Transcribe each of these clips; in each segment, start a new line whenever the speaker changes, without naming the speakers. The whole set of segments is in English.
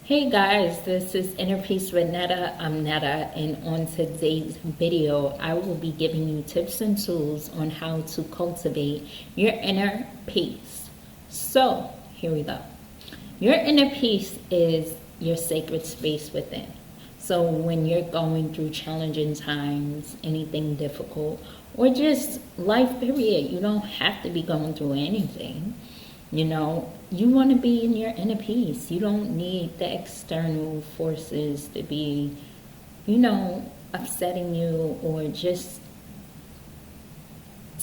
Hey guys, this is Inner Peace with Netta. I'm Netta, and on today's video, I will be giving you tips and tools on how to cultivate your inner peace. So, here we go. Your inner peace is your sacred space within. So, when you're going through challenging times, anything difficult, or just life period, you don't have to be going through anything. You want to be in your inner peace. You don't need the external forces to be, upsetting you or just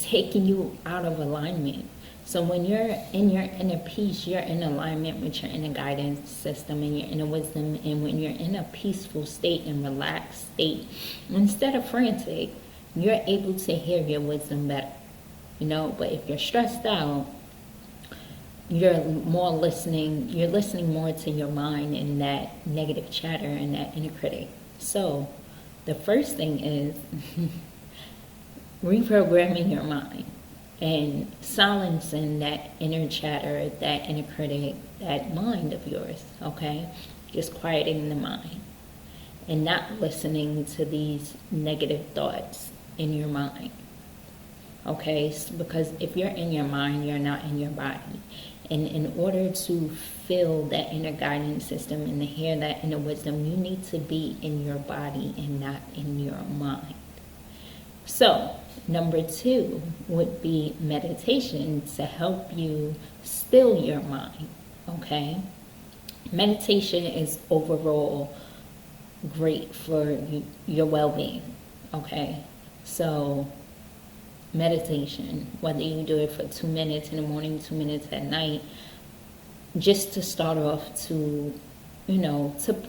taking you out of alignment. So when you're in your inner peace, you're in alignment with your inner guidance system and your inner wisdom. And when you're in a peaceful state and relaxed state, instead of frantic, you're able to hear your wisdom better. But if you're stressed out, you're listening more to your mind and that negative chatter and that inner critic. So the first thing is reprogramming your mind and silencing that inner chatter, that inner critic, that mind of yours, okay? Just quieting the mind and not listening to these negative thoughts in your mind. Okay, because if you're in your mind, you're not in your body. And in order to feel that inner guidance system and to hear that inner wisdom, you need to be in your body and not in your mind. So, number 2 would be meditation to help you still your mind. Okay? Meditation is overall great for your well-being. Okay? So, meditation, whether you do it for 2 minutes in the morning, 2 minutes at night, just to start off to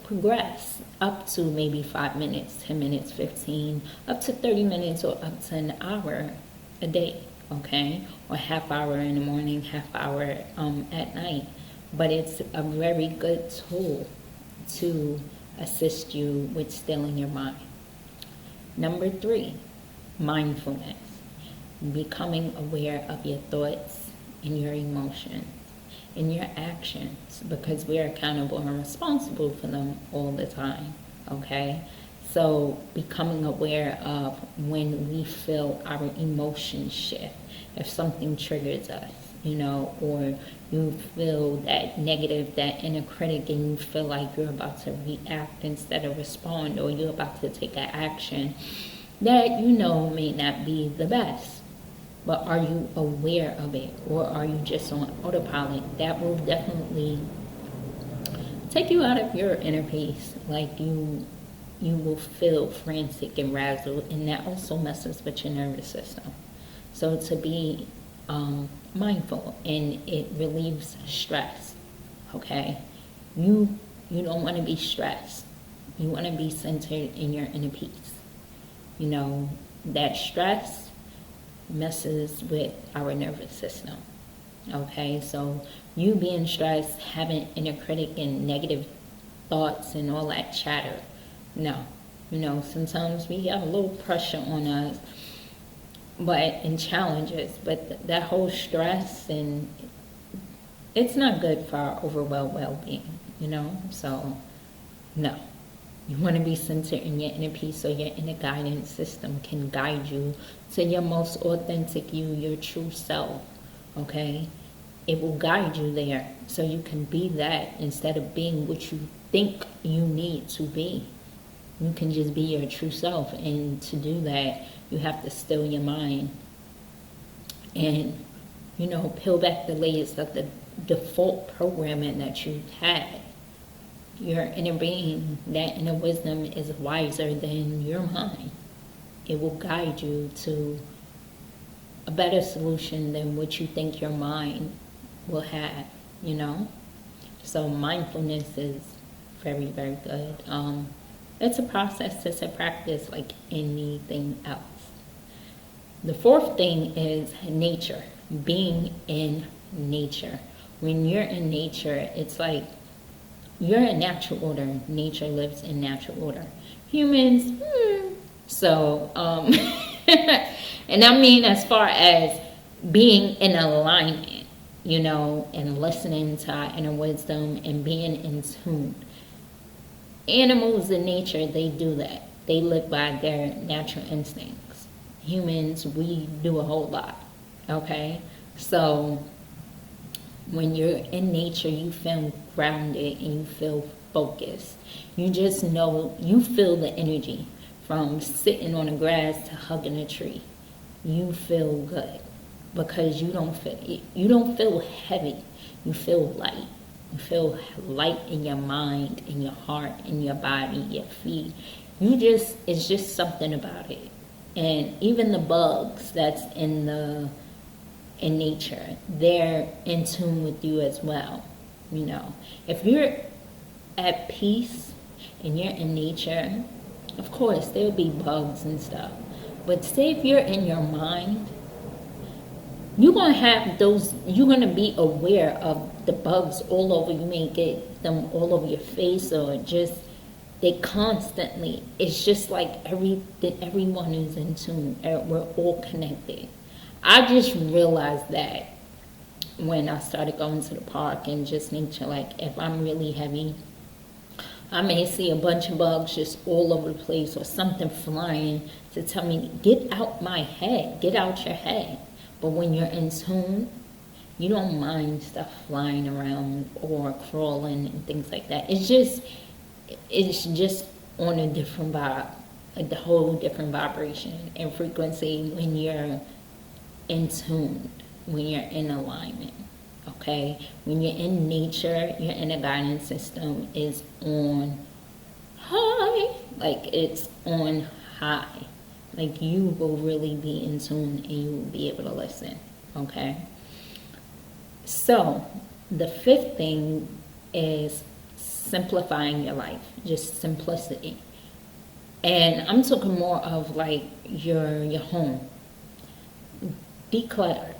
progress up to maybe 5 minutes, 10 minutes, 15, up to 30 minutes or up to an hour a day, okay? Or half hour in the morning, half hour at night. But it's a very good tool to assist you with stilling your mind. Number 3, mindfulness. Becoming aware of your thoughts and your emotions and your actions, because we are accountable and responsible for them all the time, okay? So becoming aware of when we feel our emotions shift, if something triggers us, or you feel that negative, that inner critic, and you feel like you're about to react instead of respond, or you're about to take an action that may not be the best. But are you aware of it, or are you just on autopilot? That will definitely take you out of your inner peace. Like you will feel frantic and razzled, and that also messes with your nervous system. So to be mindful, and it relieves stress. Okay, you don't want to be stressed. You want to be centered in your inner peace. That stress messes with our nervous system. Okay, so you being stressed, having inner critic and negative thoughts and all that chatter, no. Sometimes we have a little pressure on us, and challenges, but that whole stress, and it's not good for our overall well-being, so no. You want to be centered in your inner peace so your inner guidance system can guide you to your most authentic you, your true self, okay? It will guide you there so you can be that instead of being what you think you need to be. You can just be your true self, and to do that, you have to still your mind and, peel back the layers of the default programming that you've had. Your inner being, that inner wisdom is wiser than your mind. It will guide you to a better solution than what you think your mind will have, So mindfulness is very, very good. It's a process, it's a practice like anything else. The 4th thing is nature, being in nature. When you're in nature, it's like you're in natural order. Nature lives in natural order. Humans, So, and I mean as far as being in alignment, and listening to our inner wisdom and being in tune. Animals in nature, they do that. They live by their natural instincts. Humans, we do a whole lot. Okay? So when you're in nature, you feel grounded and you feel focused. You just know, you feel the energy from sitting on the grass to hugging a tree. You feel good because you don't feel heavy. You feel light. You feel light in your mind, in your heart, in your body, your feet. It's just something about it. And even the bugs that's in nature, they're in tune with you as well. You know, if you're at peace and you're in nature, of course there'll be bugs and stuff. But say if you're in your mind, you're gonna be aware of the bugs all over. You may get them all over your face, or just they constantly. It's just like everyone is in tune. We're all connected. I just realized that when I started going to the park and just nature. Like if I'm really heavy, I may see a bunch of bugs just all over the place, or something flying to tell me, get out my head, get out your head. But when you're in tune, you don't mind stuff flying around or crawling and things like that. It's just on a different vibe, a whole different vibration and frequency when you're in tune, when you're in alignment. Okay? When you're in nature, your inner guidance system is on high. Like it's on high. Like you will really be in tune and you will be able to listen. Okay? So the 5th thing is simplifying your life. Just simplicity. And I'm talking more of like your home. Declutter.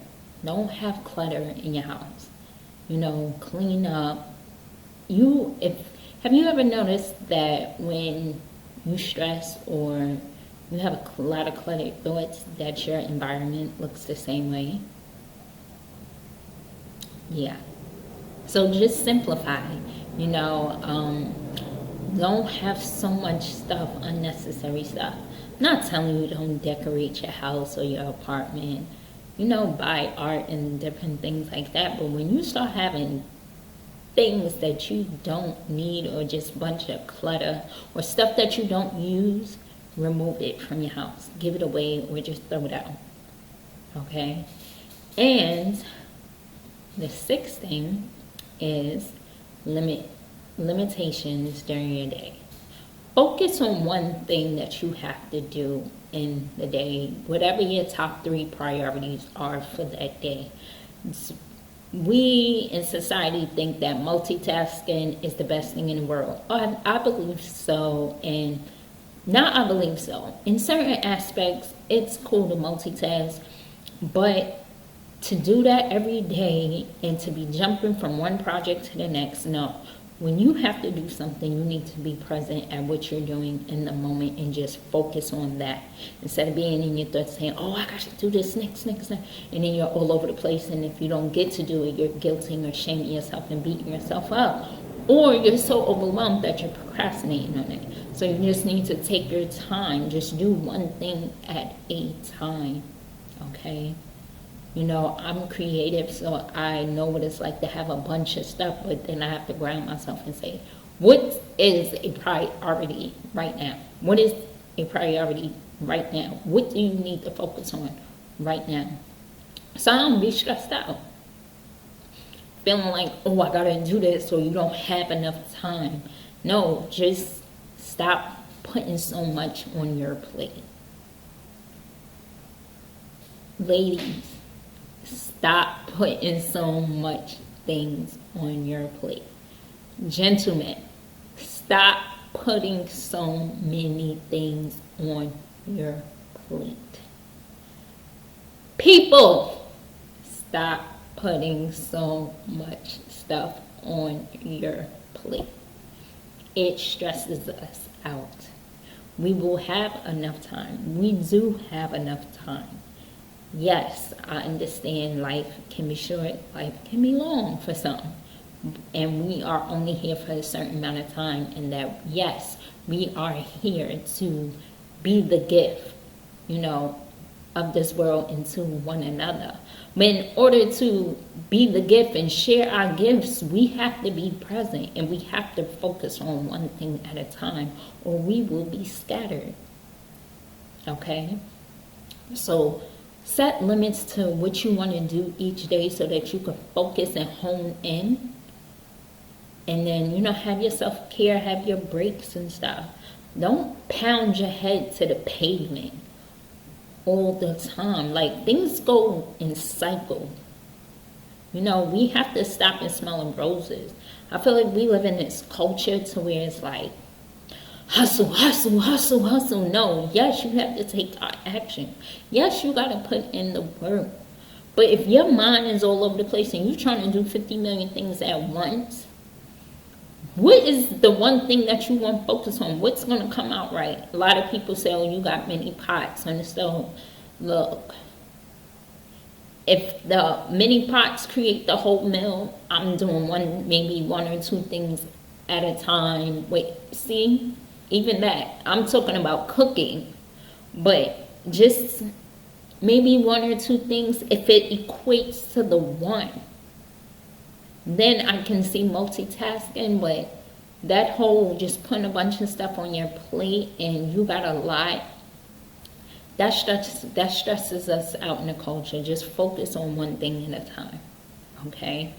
Don't have clutter in your house. You know, clean up. Have you ever noticed that when you stress or you have a lot of cluttered thoughts, that your environment looks the same way? Yeah. So just simplify. You know, don't have so much stuff, unnecessary stuff. I'm not telling you don't decorate your house or your apartment. You know, buy art and different things like that. But when you start having things that you don't need, or just a bunch of clutter or stuff that you don't use, remove it from your house. Give it away or just throw it out. Okay? And the 6th thing is limitations during your day. Focus on one thing that you have to do in the day, whatever your top 3 priorities are for that day. We in society think that multitasking is the best thing in the world. I believe so, and not I believe so. In certain aspects, it's cool to multitask, but to do that every day and to be jumping from one project to the next, no. When you have to do something, you need to be present at what you're doing in the moment and just focus on that. Instead of being in your thoughts saying, oh, I got to do this next. And then you're all over the place. And if you don't get to do it, you're guilting or shaming yourself and beating yourself up. Or you're so overwhelmed that you're procrastinating on it. So you just need to take your time. Just do one thing at a time. Okay? You know, I'm creative, so I know what it's like to have a bunch of stuff, but then I have to ground myself and say, what is a priority right now? What is a priority right now? What do you need to focus on right now? So I don't be stressed out. Feeling like, oh, I gotta do this, so you don't have enough time. No, just stop putting so much on your plate. Ladies, stop putting so much things on your plate. Gentlemen, stop putting so many things on your plate. People, stop putting so much stuff on your plate. It stresses us out. We will have enough time. We do have enough time. Yes, I understand life can be short, life can be long for some. and we are only here for a certain amount of time, and that, yes, we are here to be the gift, of this world into one another. But in order to be the gift and share our gifts, we have to be present, and we have to focus on one thing at a time, or we will be scattered. Okay? So set limits to what you want to do each day so that you can focus and hone in. And then, have your self-care, have your breaks and stuff. Don't pound your head to the pavement all the time. Like, things go in cycle. We have to stop and smell roses. I feel like we live in this culture to where it's like, hustle, hustle, hustle, hustle. No, yes, you have to take action. Yes, you got to put in the work. But if your mind is all over the place and you're trying to do 50 million things at once, what is the one thing that you want to focus on? What's going to come out right? A lot of people say, oh, you got many pots on the stove. Look, if the many pots create the whole meal, I'm doing maybe one or two things at a time. Wait, see? Even that. I'm talking about cooking. But just maybe one or two things, if it equates to the one, then I can see multitasking. But that whole just putting a bunch of stuff on your plate and you got a lot, that stresses us out in the culture. Just focus on one thing at a time. Okay?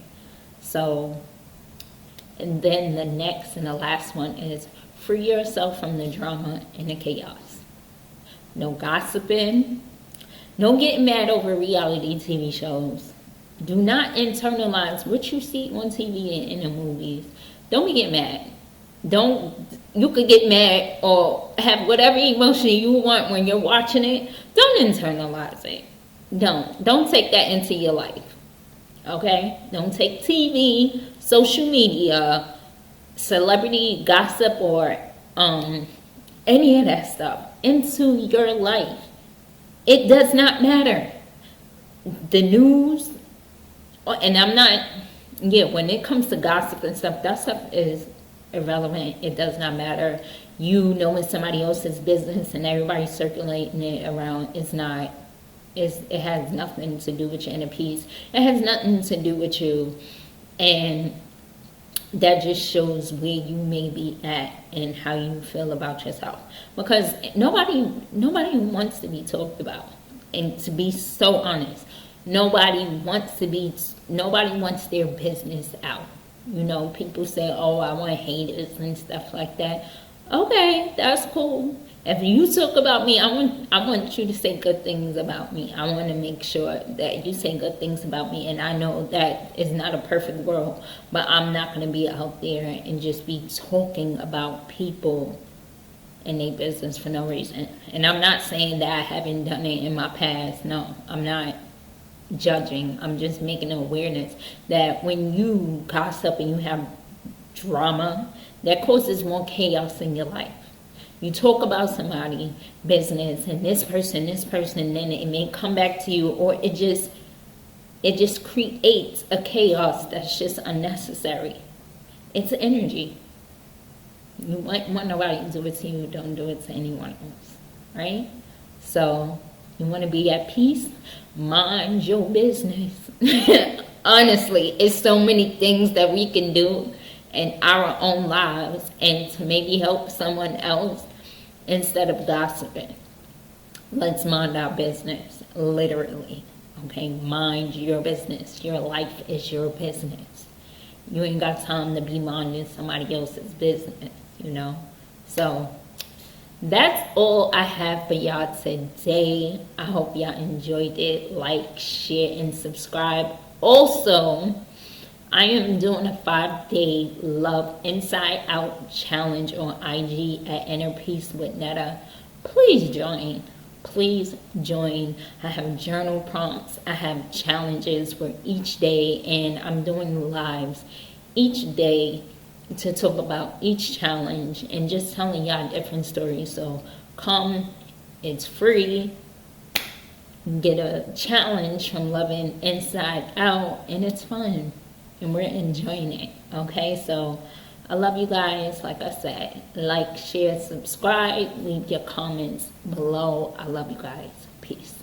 So, and then the next and the last one is free yourself from the drama and the chaos. No gossiping. No getting mad over reality TV shows. Do not internalize what you see on TV and in the movies. Don't be getting mad. You could get mad or have whatever emotion you want when you're watching it. Don't internalize it. Don't take that into your life. Okay? Don't take TV, social media, celebrity gossip, or any of that stuff into your life. It does not matter. The news, and I'm not, when it comes to gossip and stuff, that stuff is irrelevant. It does not matter. Knowing somebody else's business and everybody circulating it around is not, it has nothing to do with your inner peace. It has nothing to do with you. And that just shows where you may be at and how you feel about yourself. Because nobody wants to be talked about. And to be so honest, nobody wants their business out. People say, oh, I want haters and stuff like that. Okay, that's cool. If you talk about me, I want you to say good things about me. I want to make sure that you say good things about me. And I know that is not a perfect world, but I'm not going to be out there and just be talking about people and their business for no reason. And I'm not saying that I haven't done it in my past. No, I'm not judging. I'm just making an awareness that when you gossip and you have drama, that causes more chaos in your life. You talk about somebody's business and this person, then it may come back to you, or it just creates a chaos that's just unnecessary. It's energy. You want nobody to do it to you, don't do it to anyone else, right? So you want to be at peace? Mind your business. Honestly, it's so many things that we can do in our own lives and to maybe help someone else instead of gossiping. Let's mind our business, literally. Okay, mind your business. Your life is your business. You ain't got time to be minding somebody else's business, So that's all I have for y'all today. I hope y'all enjoyed it. Like, share, and subscribe. Also, I am doing a 5-day Love Inside Out challenge on IG at innerpeace with Netta. Please join. I have journal prompts. I have challenges for each day, and I'm doing lives each day to talk about each challenge and just telling y'all different stories. So come, it's free. Get a challenge from Loving Inside Out, and it's fun. and we're enjoying it. Okay, so I love you guys. Like I said, like, share, subscribe, leave your comments below. I love you guys. Peace.